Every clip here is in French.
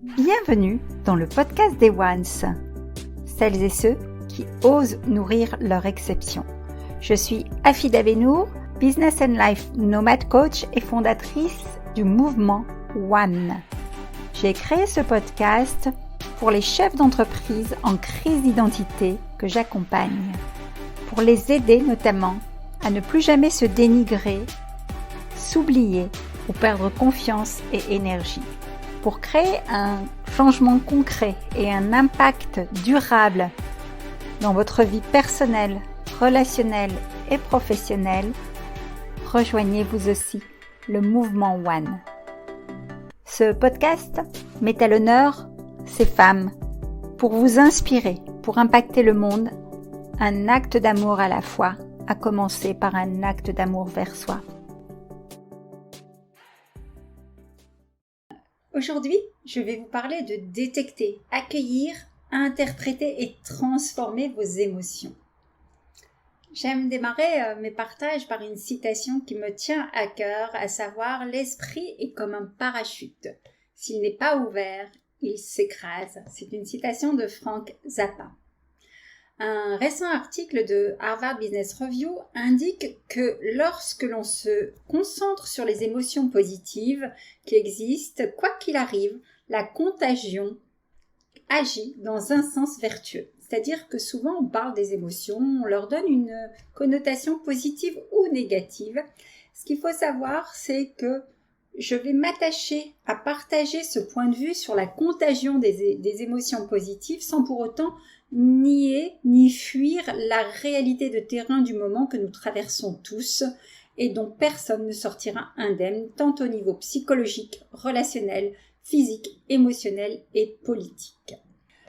Bienvenue dans le podcast des Ones, celles et ceux qui osent nourrir leur exception. Je suis Afida Benour, Business and Life Nomad Coach et fondatrice du mouvement One. J'ai créé ce podcast pour les chefs d'entreprise en crise d'identité que j'accompagne, pour les aider notamment à ne plus jamais se dénigrer, s'oublier ou perdre confiance et énergie, pour créer un changement concret et un impact durable dans votre vie personnelle, relationnelle et professionnelle. Rejoignez vous aussi le mouvement One. Ce podcast met à l'honneur ces femmes pour vous inspirer, pour impacter le monde, un acte d'amour à la fois, à commencer par un acte d'amour vers soi. Aujourd'hui, je vais vous parler de détecter, accueillir, interpréter et transformer vos émotions. J'aime démarrer mes partages par une citation qui me tient à cœur, à savoir « L'esprit est comme un parachute. S'il n'est pas ouvert, il s'écrase ». C'est une citation de Frank Zappa. Un récent article de Harvard Business Review indique que lorsque l'on se concentre sur les émotions positives qui existent, quoi qu'il arrive, la contagion agit dans un sens vertueux. C'est-à-dire que souvent on parle des émotions, on leur donne une connotation positive ou négative. Ce qu'il faut savoir, c'est que je vais m'attacher à partager ce point de vue sur la contagion des émotions positives sans pour autant nier ni fuir la réalité de terrain du moment que nous traversons tous et dont personne ne sortira indemne tant au niveau psychologique, relationnel, physique, émotionnel et politique.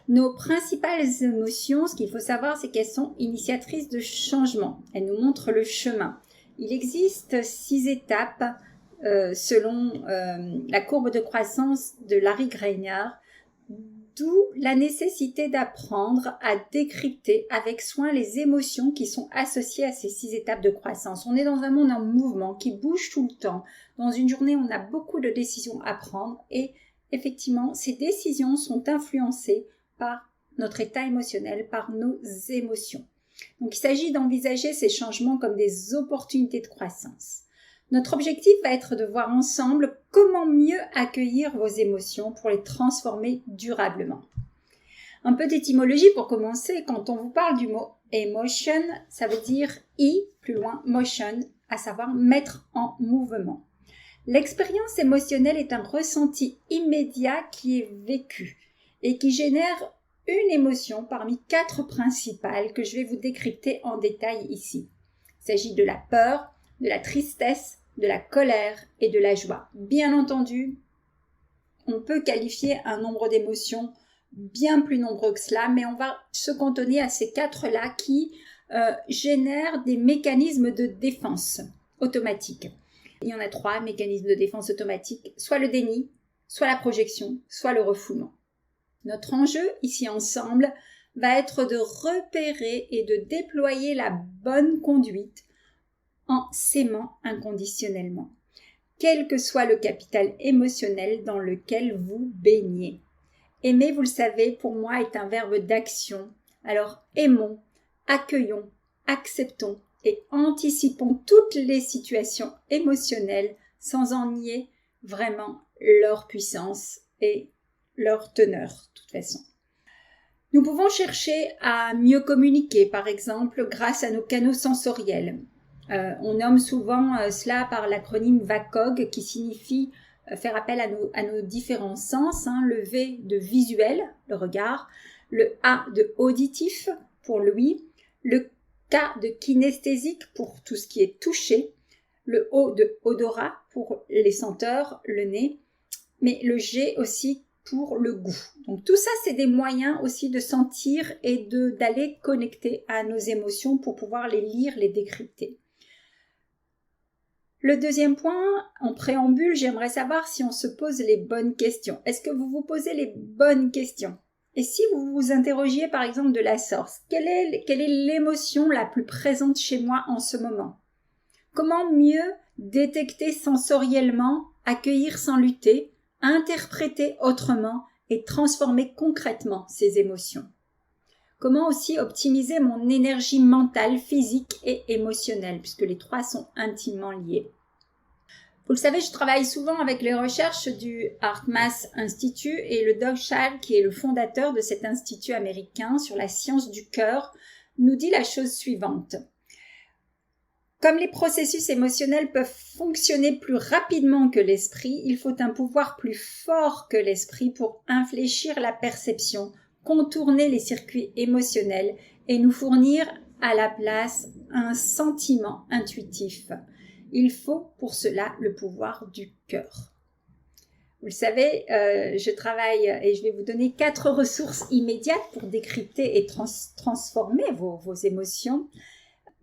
Nos principales émotions, ce qu'il faut savoir, c'est qu'elles sont initiatrices de changement. Elles nous montrent le chemin. Il existe 6 étapes selon la courbe de croissance de Larry Greiner, d'où la nécessité d'apprendre à décrypter avec soin les émotions qui sont associées à ces 6 étapes de croissance. On est dans un monde en mouvement qui bouge tout le temps. Dans une journée, on a beaucoup de décisions à prendre et effectivement, ces décisions sont influencées par notre état émotionnel, par nos émotions. Donc, il s'agit d'envisager ces changements comme des opportunités de croissance. Notre objectif va être de voir ensemble comment mieux accueillir vos émotions pour les transformer durablement. Un peu d'étymologie pour commencer. Quand on vous parle du mot emotion, ça veut dire plus loin, motion, à savoir mettre en mouvement. L'expérience émotionnelle est un ressenti immédiat qui est vécu et qui génère une émotion parmi 4 principales que je vais vous décrypter en détail ici. Il s'agit de la peur, de la tristesse, de la colère et de la joie. Bien entendu, on peut qualifier un nombre d'émotions bien plus nombreux que cela, mais on va se cantonner à ces 4-là qui génèrent des mécanismes de défense automatique. Il y en a 3 mécanismes de défense automatique, soit le déni, soit la projection, soit le refoulement. Notre enjeu ici ensemble va être de repérer et de déployer la bonne conduite en s'aimant inconditionnellement, quel que soit le capital émotionnel dans lequel vous baignez. Aimer, vous le savez, pour moi est un verbe d'action. Alors aimons, accueillons, acceptons et anticipons toutes les situations émotionnelles sans en nier vraiment leur puissance et leur teneur, de toute façon. Nous pouvons chercher à mieux communiquer, par exemple, grâce à nos canaux sensoriels. On nomme souvent cela par l'acronyme VACOG qui signifie faire appel à nos différents sens. Le V de visuel, le regard, le A de auditif pour l'ouïe, le K de kinesthésique pour tout ce qui est touché, le O de odorat pour les senteurs, le nez, mais le G aussi pour le goût. Donc tout ça, c'est des moyens aussi de sentir et d'aller connecter à nos émotions pour pouvoir les lire, les décrypter. Le deuxième point, en préambule, j'aimerais savoir si on se pose les bonnes questions. Est-ce que vous vous posez les bonnes questions? Et si vous vous interrogiez par exemple de la sorte, quelle est l'émotion la plus présente chez moi en ce moment? Comment mieux détecter sensoriellement, accueillir sans lutter, interpréter autrement et transformer concrètement ces émotions? Comment aussi optimiser mon énergie mentale, physique et émotionnelle, puisque les trois sont intimement liés? Vous le savez, je travaille souvent avec les recherches du HeartMath Institute et le Doug Schall, qui est le fondateur de cet institut américain sur la science du cœur, nous dit la chose suivante. Comme les processus émotionnels peuvent fonctionner plus rapidement que l'esprit, il faut un pouvoir plus fort que l'esprit pour infléchir la perception, contourner les circuits émotionnels et nous fournir à la place un sentiment intuitif. Il faut pour cela le pouvoir du cœur. Vous le savez, je travaille et je vais vous donner 4 ressources immédiates pour décrypter et transformer vos émotions.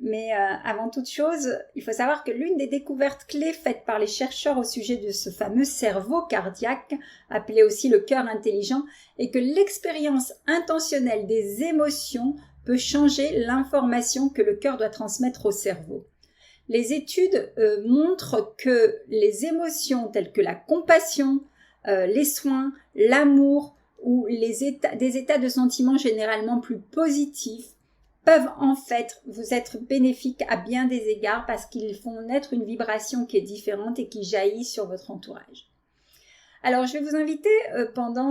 Mais avant toute chose, il faut savoir que l'une des découvertes clés faites par les chercheurs au sujet de ce fameux cerveau cardiaque, appelé aussi le cœur intelligent, est que l'expérience intentionnelle des émotions peut changer l'information que le cœur doit transmettre au cerveau. Les études montrent que les émotions telles que la compassion, les soins, l'amour ou des états de sentiments généralement plus positifs peuvent en fait vous être bénéfiques à bien des égards parce qu'ils font naître une vibration qui est différente et qui jaillit sur votre entourage. Alors je vais vous inviter pendant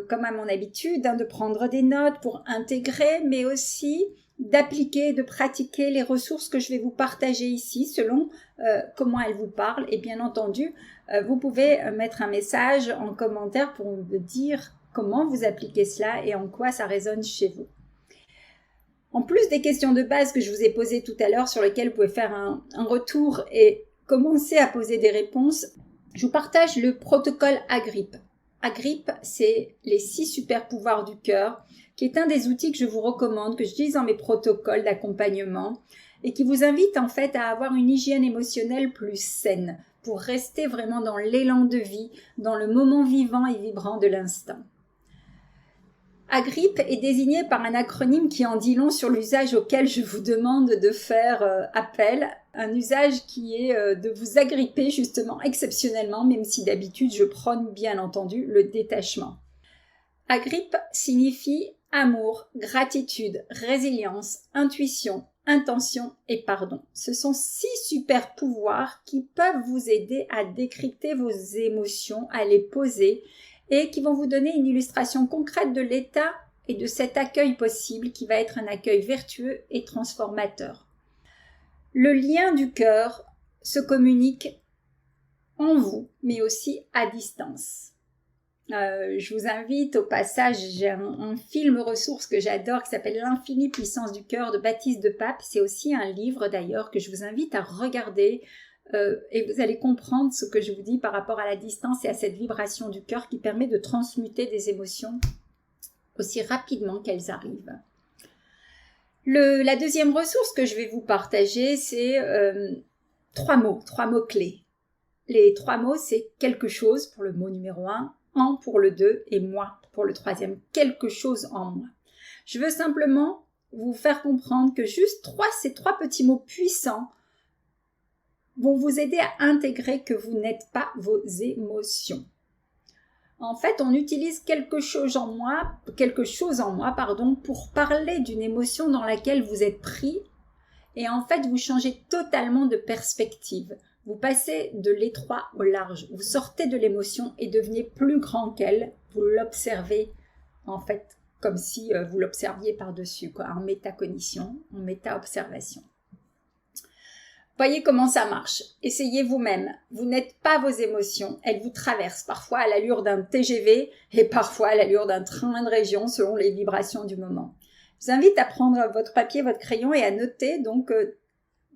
comme à mon habitude, de prendre des notes pour intégrer, mais aussi d'appliquer, de pratiquer les ressources que je vais vous partager ici selon comment elles vous parlent. Et bien entendu, vous pouvez mettre un message en commentaire pour me dire comment vous appliquez cela et en quoi ça résonne chez vous. En plus des questions de base que je vous ai posées tout à l'heure sur lesquelles vous pouvez faire un retour et commencer à poser des réponses, je vous partage le protocole Agrippe. Agrippe, c'est les 6 super pouvoirs du cœur, qui est un des outils que je vous recommande, que j'utilise dans mes protocoles d'accompagnement et qui vous invite en fait à avoir une hygiène émotionnelle plus saine pour rester vraiment dans l'élan de vie, dans le moment vivant et vibrant de l'instant. Agrippe est désigné par un acronyme qui en dit long sur l'usage auquel je vous demande de faire appel, un usage qui est de vous agripper justement exceptionnellement, même si d'habitude je prône bien entendu le détachement. Agrippe signifie amour, gratitude, résilience, intuition, intention et pardon. Ce sont 6 super pouvoirs qui peuvent vous aider à décrypter vos émotions, à les poser et qui vont vous donner une illustration concrète de l'état et de cet accueil possible qui va être un accueil vertueux et transformateur. Le lien du cœur se communique en vous, mais aussi à distance. Je vous invite au passage, j'ai un film ressource que j'adore qui s'appelle L'infinie puissance du cœur de Baptiste de Pape. C'est aussi un livre d'ailleurs que je vous invite à regarder. Et vous allez comprendre ce que je vous dis par rapport à la distance et à cette vibration du cœur qui permet de transmuter des émotions aussi rapidement qu'elles arrivent. La deuxième ressource que je vais vous partager, c'est 3 mots clés. Les 3 mots, c'est quelque chose pour le mot numéro 1, en pour le 2 et moi pour le 3e. Quelque chose en moi. Je veux simplement vous faire comprendre que juste ces 3 petits mots puissants vont vous aider à intégrer que vous n'êtes pas vos émotions. En fait, on utilise quelque chose en moi, pour parler d'une émotion dans laquelle vous êtes pris et en fait, vous changez totalement de perspective. Vous passez de l'étroit au large, vous sortez de l'émotion et devenez plus grand qu'elle, vous l'observez en fait comme si vous l'observiez par-dessus, en métacognition, en méta-observation. Voyez comment ça marche. Essayez vous-même. Vous n'êtes pas vos émotions. Elles vous traversent parfois à l'allure d'un TGV et parfois à l'allure d'un train de région selon les vibrations du moment. Je vous invite à prendre votre papier, votre crayon et à noter, donc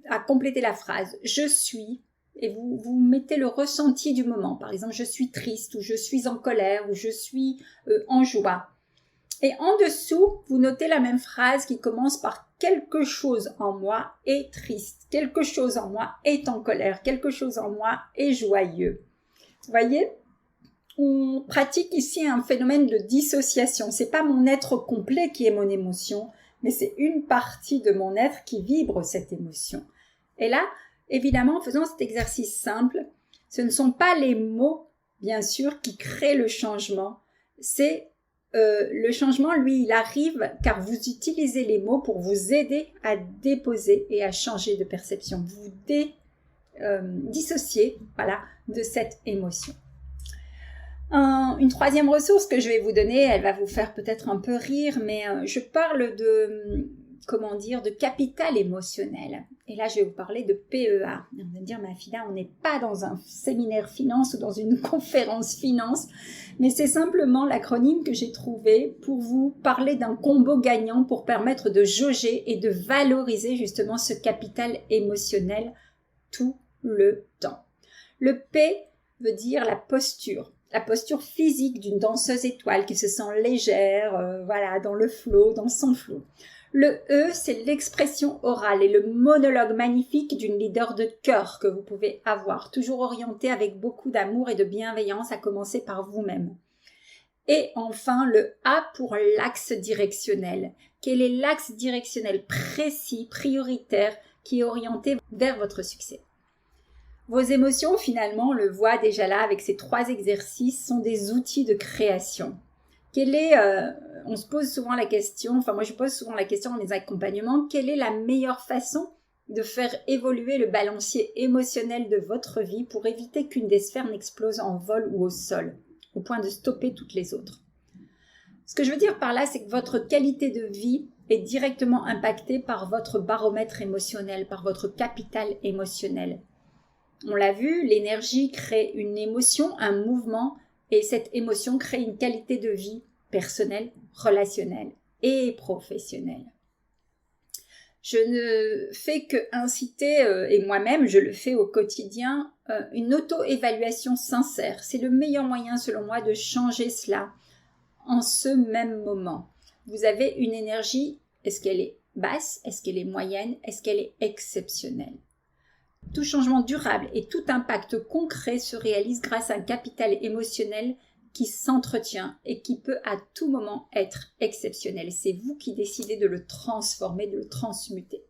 à compléter la phrase. Je suis, et vous mettez le ressenti du moment. Par exemple, je suis triste ou je suis en colère ou je suis en joie. Et en dessous, vous notez la même phrase qui commence par quelque chose en moi est triste, quelque chose en moi est en colère, quelque chose en moi est joyeux. Vous voyez, on pratique ici un phénomène de dissociation. C'est pas mon être complet qui est mon émotion, mais c'est une partie de mon être qui vibre cette émotion. Et là, évidemment, en faisant cet exercice simple, ce ne sont pas les mots, bien sûr, qui créent le changement, c'est le changement, lui, il arrive car vous utilisez les mots pour vous aider à déposer et à changer de perception. Vous dissociez, voilà, de cette émotion. Une troisième ressource que je vais vous donner, elle va vous faire peut-être un peu rire, mais je parle de capital émotionnel. Et là, je vais vous parler de PEA. Vous allez me dire, ma fille, on n'est pas dans un séminaire finance ou dans une conférence finance, mais c'est simplement l'acronyme que j'ai trouvé pour vous parler d'un combo gagnant pour permettre de jauger et de valoriser justement ce capital émotionnel tout le temps. Le P veut dire la posture physique d'une danseuse étoile qui se sent légère, voilà, dans le flow, dans son flow. Le E, c'est l'expression orale et le monologue magnifique d'une leader de cœur que vous pouvez avoir, toujours orienté avec beaucoup d'amour et de bienveillance, à commencer par vous-même. Et enfin, le A pour l'axe directionnel. Quel est l'axe directionnel précis, prioritaire, qui est orienté vers votre succès? Vos émotions, finalement, on le voit déjà là avec ces 3 exercices, sont des outils de création. On se pose souvent la question, enfin moi je pose souvent la question dans les accompagnements, quelle est la meilleure façon de faire évoluer le balancier émotionnel de votre vie pour éviter qu'une des sphères n'explose en vol ou au sol, au point de stopper toutes les autres? Ce que je veux dire par là, c'est que votre qualité de vie est directement impactée par votre baromètre émotionnel, par votre capital émotionnel. On l'a vu, l'énergie crée une émotion, un mouvement, et cette émotion crée une qualité de vie personnelle, relationnelle et professionnelle. Je ne fais que inciter, et moi-même je le fais au quotidien, une auto-évaluation sincère. C'est le meilleur moyen selon moi de changer cela en ce même moment. Vous avez une énergie, est-ce qu'elle est basse, est-ce qu'elle est moyenne, est-ce qu'elle est exceptionnelle? Tout changement durable et tout impact concret se réalise grâce à un capital émotionnel qui s'entretient et qui peut à tout moment être exceptionnel. C'est vous qui décidez de le transformer, de le transmuter.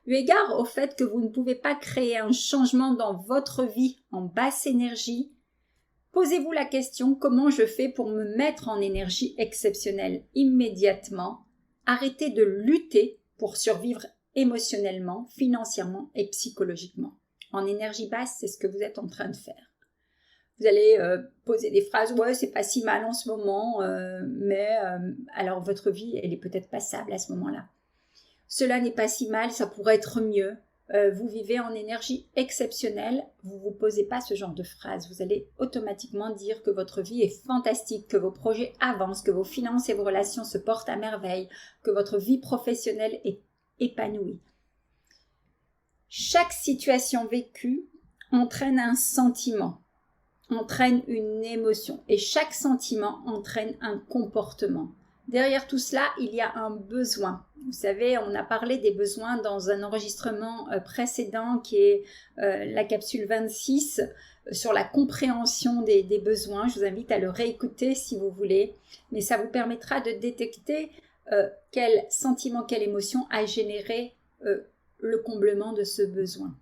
Eu égard au fait que vous ne pouvez pas créer un changement dans votre vie en basse énergie, posez-vous la question: comment je fais pour me mettre en énergie exceptionnelle immédiatement? Arrêtez de lutter pour survivre émotionnellement, financièrement et psychologiquement. En énergie basse, c'est ce que vous êtes en train de faire. Vous allez poser des phrases: ouais, c'est pas si mal en ce moment, mais alors votre vie, elle est peut-être passable à ce moment-là. Cela n'est pas si mal, ça pourrait être mieux. Vous vivez en énergie exceptionnelle, vous ne vous posez pas ce genre de phrases. Vous allez automatiquement dire que votre vie est fantastique, que vos projets avancent, que vos finances et vos relations se portent à merveille, que votre vie professionnelle est épanouie. Chaque situation vécue entraîne un sentiment, entraîne une émotion, et chaque sentiment entraîne un comportement. Derrière tout cela, il y a un besoin. Vous savez, on a parlé des besoins dans un enregistrement précédent qui est la capsule 26 sur la compréhension des besoins. Je vous invite à le réécouter si vous voulez, mais ça vous permettra de détecter quel sentiment, quelle émotion a généré le comblement de ce besoin.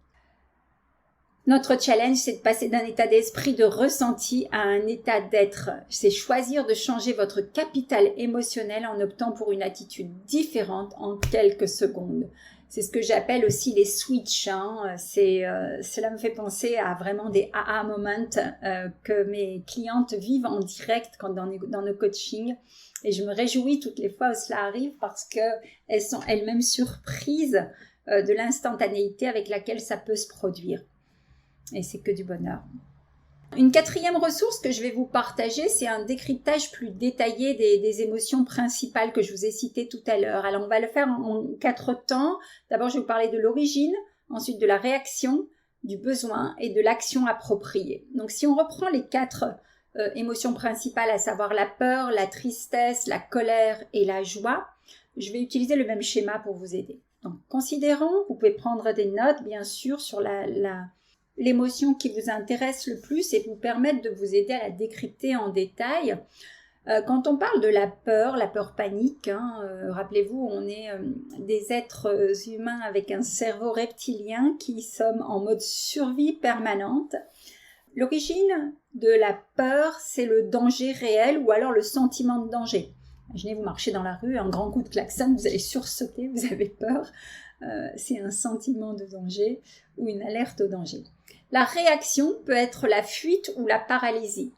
Notre challenge, c'est de passer d'un état d'esprit de ressenti à un état d'être. C'est choisir de changer votre capital émotionnel en optant pour une attitude différente en quelques secondes. C'est ce que j'appelle aussi les switches. Cela me fait penser à vraiment des aha moments que mes clientes vivent en direct dans nos coachings. Et je me réjouis toutes les fois où cela arrive parce qu'elles sont elles-mêmes surprises de l'instantanéité avec laquelle ça peut se produire. Et c'est que du bonheur. Une quatrième ressource que je vais vous partager, c'est un décryptage plus détaillé des émotions principales que je vous ai citées tout à l'heure. Alors on va le faire en 4 temps. D'abord, je vais vous parler de l'origine, ensuite de la réaction, du besoin et de l'action appropriée. Donc si on reprend les 4 émotions principales, à savoir la peur, la tristesse, la colère et la joie, je vais utiliser le même schéma pour vous aider. Donc considérons, vous pouvez prendre des notes bien sûr sur l'émotion qui vous intéresse le plus et vous permettre de vous aider à la décrypter en détail. Quand on parle de la peur panique, rappelez-vous, on est des êtres humains avec un cerveau reptilien qui sommes en mode survie permanente. L'origine de la peur, c'est le danger réel ou alors le sentiment de danger. Imaginez, vous marchez dans la rue, un grand coup de klaxon, vous allez sursauter, vous avez peur. C'est un sentiment de danger ou une alerte au danger. La réaction peut être la fuite ou la paralysie.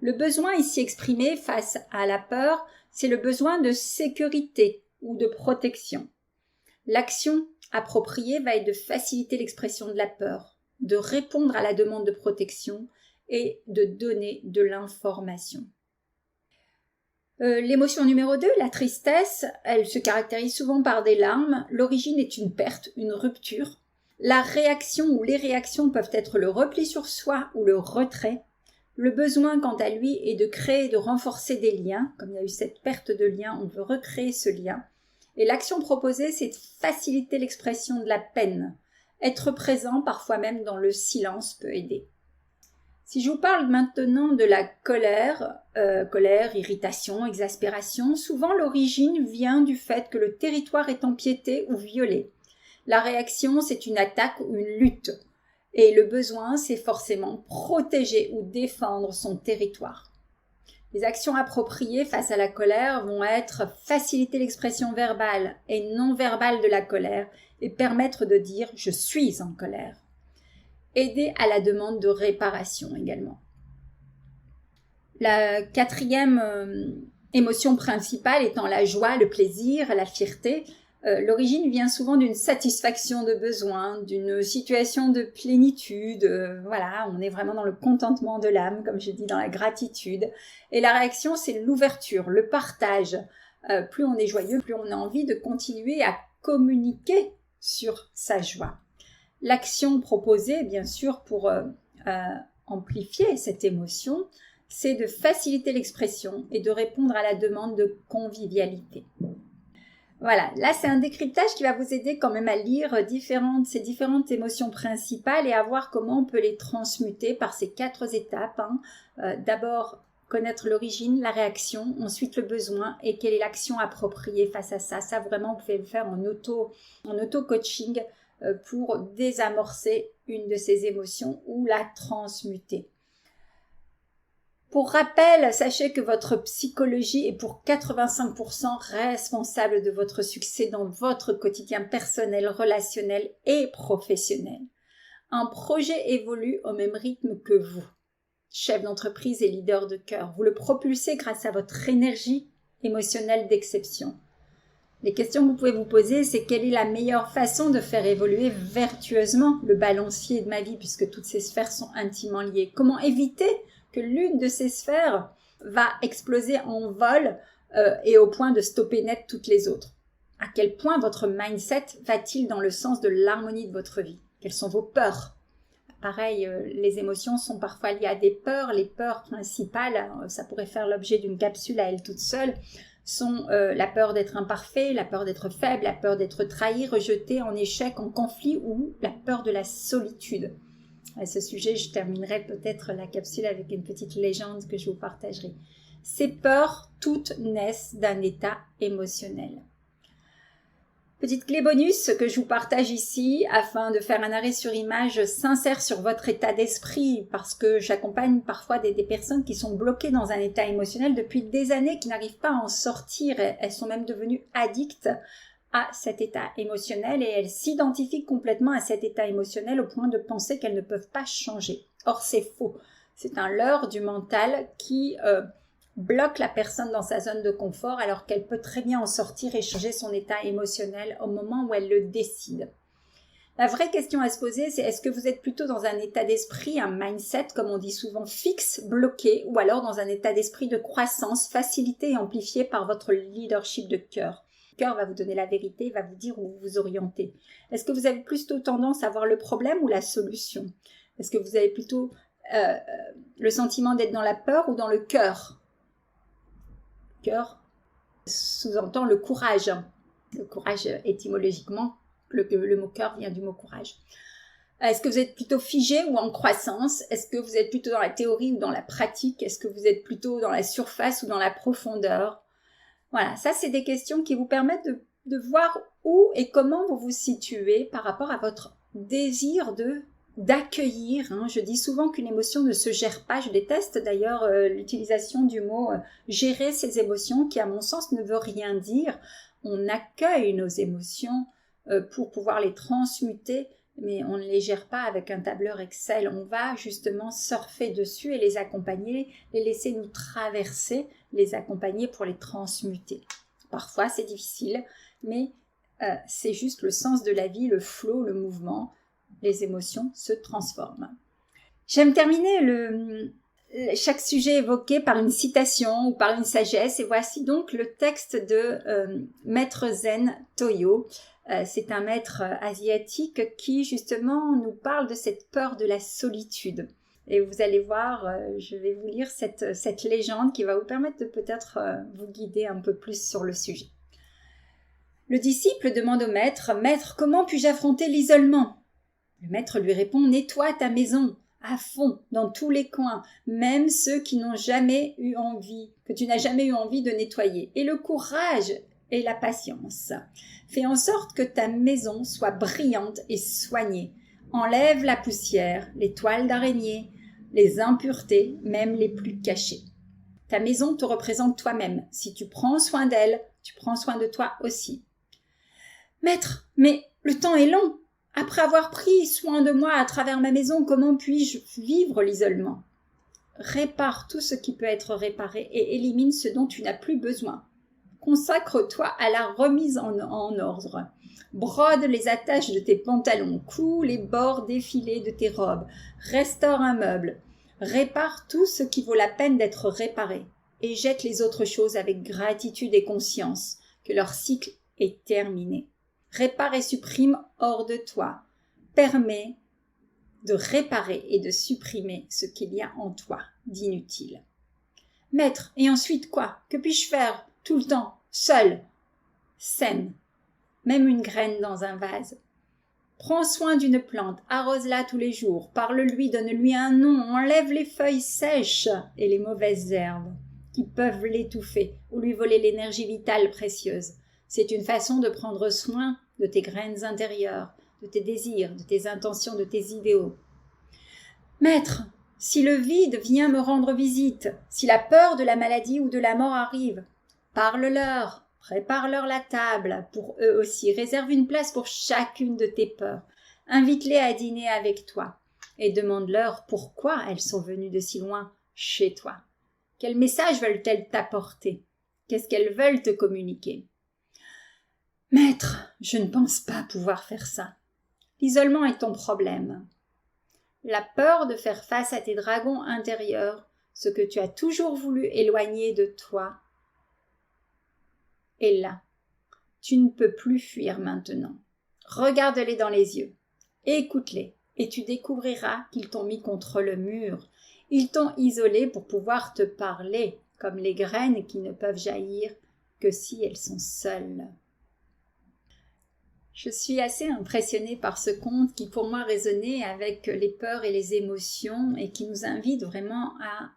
Le besoin ici exprimé face à la peur, c'est le besoin de sécurité ou de protection. L'action appropriée va être de faciliter l'expression de la peur, de répondre à la demande de protection et de donner de l'information. L'émotion numéro 2, la tristesse, elle se caractérise souvent par des larmes. L'origine est une perte, une rupture. La réaction ou les réactions peuvent être le repli sur soi ou le retrait. Le besoin, quant à lui, est de créer et de renforcer des liens. Comme il y a eu cette perte de lien, on veut recréer ce lien. Et l'action proposée, c'est de faciliter l'expression de la peine. Être présent, parfois même dans le silence, peut aider. Si je vous parle maintenant de la colère, irritation, exaspération, souvent l'origine vient du fait que le territoire est empiété ou violé. La réaction, c'est une attaque ou une lutte. Et le besoin, c'est forcément protéger ou défendre son territoire. Les actions appropriées face à la colère vont être faciliter l'expression verbale et non verbale de la colère et permettre de dire « je suis en colère ». Aider à la demande de réparation également. La quatrième émotion principale étant la joie, le plaisir, la fierté. L'origine vient souvent d'une satisfaction de besoin, d'une situation de plénitude. Voilà, on est vraiment dans le contentement de l'âme, comme je dis, dans la gratitude. Et la réaction, c'est l'ouverture, le partage. Plus on est joyeux, plus on a envie de continuer à communiquer sur sa joie. L'action proposée, bien sûr, pour amplifier cette émotion, c'est de faciliter l'expression et de répondre à la demande de convivialité. Voilà, là c'est un décryptage qui va vous aider quand même à lire ces différentes émotions principales et à voir comment on peut les transmuter par ces 4 étapes. D'abord, connaître l'origine, la réaction, ensuite le besoin et quelle est l'action appropriée face à ça. Ça vraiment, vous pouvez le faire en auto-coaching pour désamorcer une de ces émotions ou la transmuter. Pour rappel, sachez que votre psychologie est pour 85% responsable de votre succès dans votre quotidien personnel, relationnel et professionnel. Un projet évolue au même rythme que vous, chef d'entreprise et leader de cœur. Vous le propulsez grâce à votre énergie émotionnelle d'exception. Les questions que vous pouvez vous poser, c'est quelle est la meilleure façon de faire évoluer vertueusement le balancier de ma vie, puisque toutes ces sphères sont intimement liées. Comment éviter que l'une de ces sphères va exploser en vol et au point de stopper net toutes les autres? À quel point votre mindset va-t-il dans le sens de l'harmonie de votre vie? Quelles sont vos peurs? Pareil, les émotions sont parfois liées à des peurs. Les peurs principales, ça pourrait faire l'objet d'une capsule à elles toutes seules, sont la peur d'être imparfait, la peur d'être faible, la peur d'être trahi, rejeté, en échec, en conflit ou la peur de la solitude. À ce sujet, je terminerai peut-être la capsule avec une petite légende que je vous partagerai. Ces peurs, toutes naissent d'un état émotionnel. Petite clé bonus que je vous partage ici afin de faire un arrêt sur image sincère sur votre état d'esprit, parce que j'accompagne parfois des personnes qui sont bloquées dans un état émotionnel depuis des années, qui n'arrivent pas à en sortir. Elles sont même devenues addictes à cet état émotionnel et elles s'identifient complètement à cet état émotionnel au point de penser qu'elles ne peuvent pas changer. Or, c'est faux. C'est un leurre du mental qui bloque la personne dans sa zone de confort alors qu'elle peut très bien en sortir et changer son état émotionnel au moment où elle le décide. La vraie question à se poser, c'est est-ce que vous êtes plutôt dans un état d'esprit, un mindset, comme on dit souvent, fixe, bloqué, ou alors dans un état d'esprit de croissance, facilité et amplifié par votre leadership de cœur? Le cœur va vous donner la vérité, va vous dire où vous vous orientez. Est-ce que vous avez plutôt tendance à voir le problème ou la solution? Est-ce que vous avez plutôt le sentiment d'être dans la peur ou dans le cœur? Cœur sous-entend le courage. Le courage, étymologiquement, le mot cœur vient du mot courage. Est-ce que vous êtes plutôt figé ou en croissance? Est-ce que vous êtes plutôt dans la théorie ou dans la pratique? Est-ce que vous êtes plutôt dans la surface ou dans la profondeur? Voilà, ça c'est des questions qui vous permettent de voir où et comment vous vous situez par rapport à votre désir de d'accueillir. Je dis souvent qu'une émotion ne se gère pas. Je déteste d'ailleurs l'utilisation du mot gérer ses émotions, qui à mon sens ne veut rien dire. On accueille nos émotions pour pouvoir les transmuter, mais on ne les gère pas avec un tableur Excel. On va justement surfer dessus et les accompagner, les laisser nous traverser, les accompagner pour les transmuter. Parfois c'est difficile, mais c'est juste le sens de la vie, le flow, le mouvement. Les émotions se transforment. J'aime terminer chaque sujet évoqué par une citation ou par une sagesse, et voici donc le texte de Maître Zen Toyo. C'est un maître asiatique qui justement nous parle de cette peur de la solitude. Et vous allez voir, je vais vous lire cette légende qui va vous permettre de peut-être vous guider un peu plus sur le sujet. Le disciple demande au maître « Maître, comment puis-je affronter l'isolement ?» Le maître lui répond « Nettoie ta maison, à fond, dans tous les coins, même ceux que tu n'as jamais eu envie de nettoyer. Et le courage et la patience. Fais en sorte que ta maison soit brillante et soignée. Enlève la poussière, les toiles d'araignée, les impuretés, même les plus cachées. Ta maison te représente toi-même. Si tu prends soin d'elle, tu prends soin de toi aussi. » Maître, mais le temps est long. Après avoir pris soin de moi à travers ma maison, comment puis-je vivre l'isolement ? Répare tout ce qui peut être réparé et élimine ce dont tu n'as plus besoin. Consacre-toi à la remise en ordre. Brode les attaches de tes pantalons, couds les bords défilés de tes robes, restaure un meuble, répare tout ce qui vaut la peine d'être réparé et jette les autres choses avec gratitude et conscience que leur cycle est terminé. Répare et supprime hors de toi. Permets de réparer et de supprimer ce qu'il y a en toi d'inutile. Maître, et ensuite quoi ? Que puis-je faire tout le temps, seul ? Sème, même une graine dans un vase. Prends soin d'une plante, arrose-la tous les jours, parle-lui, donne-lui un nom, enlève les feuilles sèches et les mauvaises herbes qui peuvent l'étouffer ou lui voler l'énergie vitale précieuse. C'est une façon de prendre soin de tes graines intérieures, de tes désirs, de tes intentions, de tes idéaux. Maître, si le vide vient me rendre visite, si la peur de la maladie ou de la mort arrive, parle-leur, prépare-leur la table pour eux aussi, réserve une place pour chacune de tes peurs, invite-les à dîner avec toi et demande-leur pourquoi elles sont venues de si loin chez toi. Quel message veulent-elles t'apporter ? Qu'est-ce qu'elles veulent te communiquer ? Maître, je ne pense pas pouvoir faire ça. L'isolement est ton problème. La peur de faire face à tes dragons intérieurs, ce que tu as toujours voulu éloigner de toi, est là. Tu ne peux plus fuir maintenant. Regarde-les dans les yeux, écoute-les, et tu découvriras qu'ils t'ont mis contre le mur. Ils t'ont isolé pour pouvoir te parler, comme les graines qui ne peuvent jaillir que si elles sont seules. Je suis assez impressionnée par ce conte qui pour moi résonnait avec les peurs et les émotions et qui nous invite vraiment à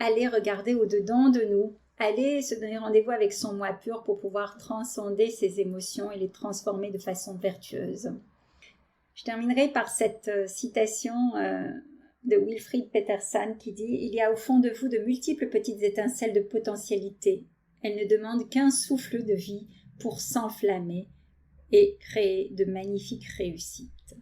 aller regarder au-dedans de nous, aller se donner rendez-vous avec son moi pur pour pouvoir transcender ses émotions et les transformer de façon vertueuse. Je terminerai par cette citation de Wilfried Peterson qui dit « Il y a au fond de vous de multiples petites étincelles de potentialité. Elles ne demandent qu'un souffle de vie pour s'enflammer et créer de magnifiques réussites. »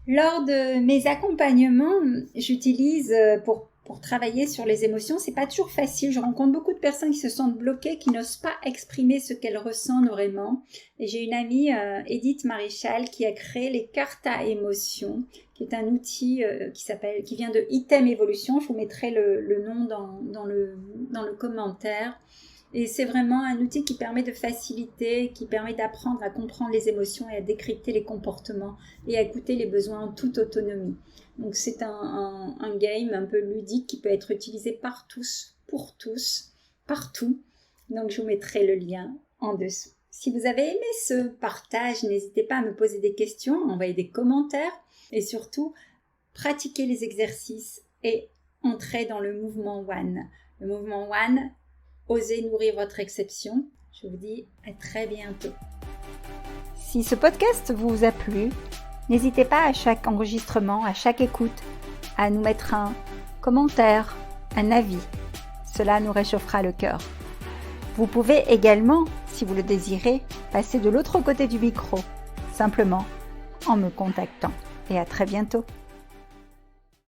Lors de mes accompagnements, j'utilise pour travailler sur les émotions, c'est pas toujours facile. Je rencontre beaucoup de personnes qui se sentent bloquées, qui n'osent pas exprimer ce qu'elles ressentent vraiment. Et j'ai une amie, Edith Maréchal, qui a créé les cartes à émotions, qui est un outil qui vient de Item Evolution. Je vous mettrai le nom dans le commentaire. Et c'est vraiment un outil qui permet de faciliter, qui permet d'apprendre à comprendre les émotions et à décrypter les comportements et à écouter les besoins en toute autonomie. Donc c'est un game un peu ludique qui peut être utilisé par tous, pour tous, partout. Donc je vous mettrai le lien en dessous. Si vous avez aimé ce partage, n'hésitez pas à me poser des questions, à envoyer des commentaires et surtout pratiquez les exercices et entrez dans le mouvement One. Le mouvement One, osez nourrir votre exception. Je vous dis à très bientôt. Si ce podcast vous a plu, n'hésitez pas à chaque enregistrement, à chaque écoute, à nous mettre un commentaire, un avis. Cela nous réchauffera le cœur. Vous pouvez également, si vous le désirez, passer de l'autre côté du micro, simplement en me contactant. Et à très bientôt.